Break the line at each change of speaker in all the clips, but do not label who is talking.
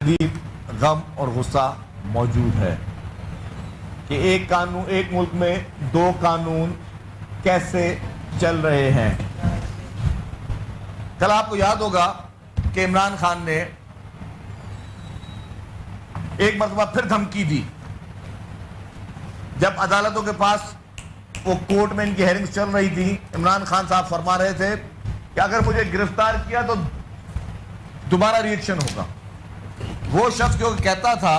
शदीद गम और गुस्सा मौजूद है कि एक मुल्क में दो कानून कैसे चल रहे हैं। कल आपको याद होगा कि इमरान खान ने एक मरतबा फिर धमकी दी जब अदालतों के पास वो कोर्ट में इनकी हेयरिंग्स चल रही थी। इमरान खान साहब फरमा रहे थे कि अगर मुझे गिरफ्तार किया तो दोबारा रिएक्शन होगा। वो शख्स जो कहता था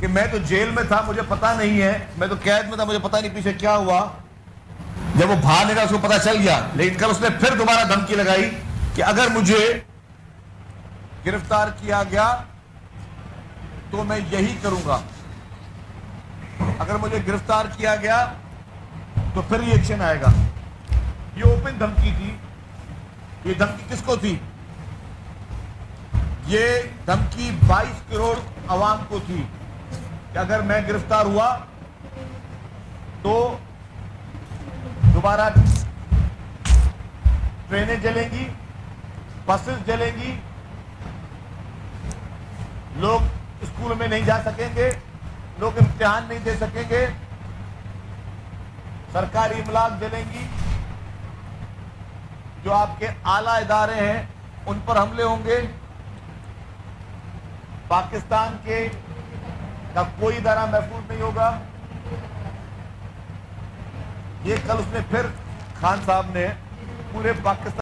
कि मैं तो जेल में था, मुझे पता नहीं है, मैं तो कैद में था, मुझे पता नहीं पीछे क्या हुआ, जब वो बाहर निकला उसको पता चल गया। लेकिन कल उसने फिर दोबारा धमकी लगाई कि अगर मुझे गिरफ्तार किया गया तो मैं यही करूंगा, अगर मुझे गिरफ्तार किया गया तो फिर रिएक्शन आएगा। ये ओपन धमकी थी। ये धमकी किसको थी? ये धमकी 22 करोड़ अवाम को थी कि अगर मैं गिरफ्तार हुआ तो दोबारा ट्रेनें जलेंगी, बसेस जलेंगी, लोग स्कूल में नहीं जा सकेंगे, लोग इम्तिहान नहीं दे सकेंगे, सरकारी इमलाक जलेंगी, जो आपके आला इदारे हैं उन पर हमले होंगे, पाकिस्तान के का कोई इदारा महफूज नहीं होगा। ये कल उसने फिर खान साहब ने पूरे पाकिस्तान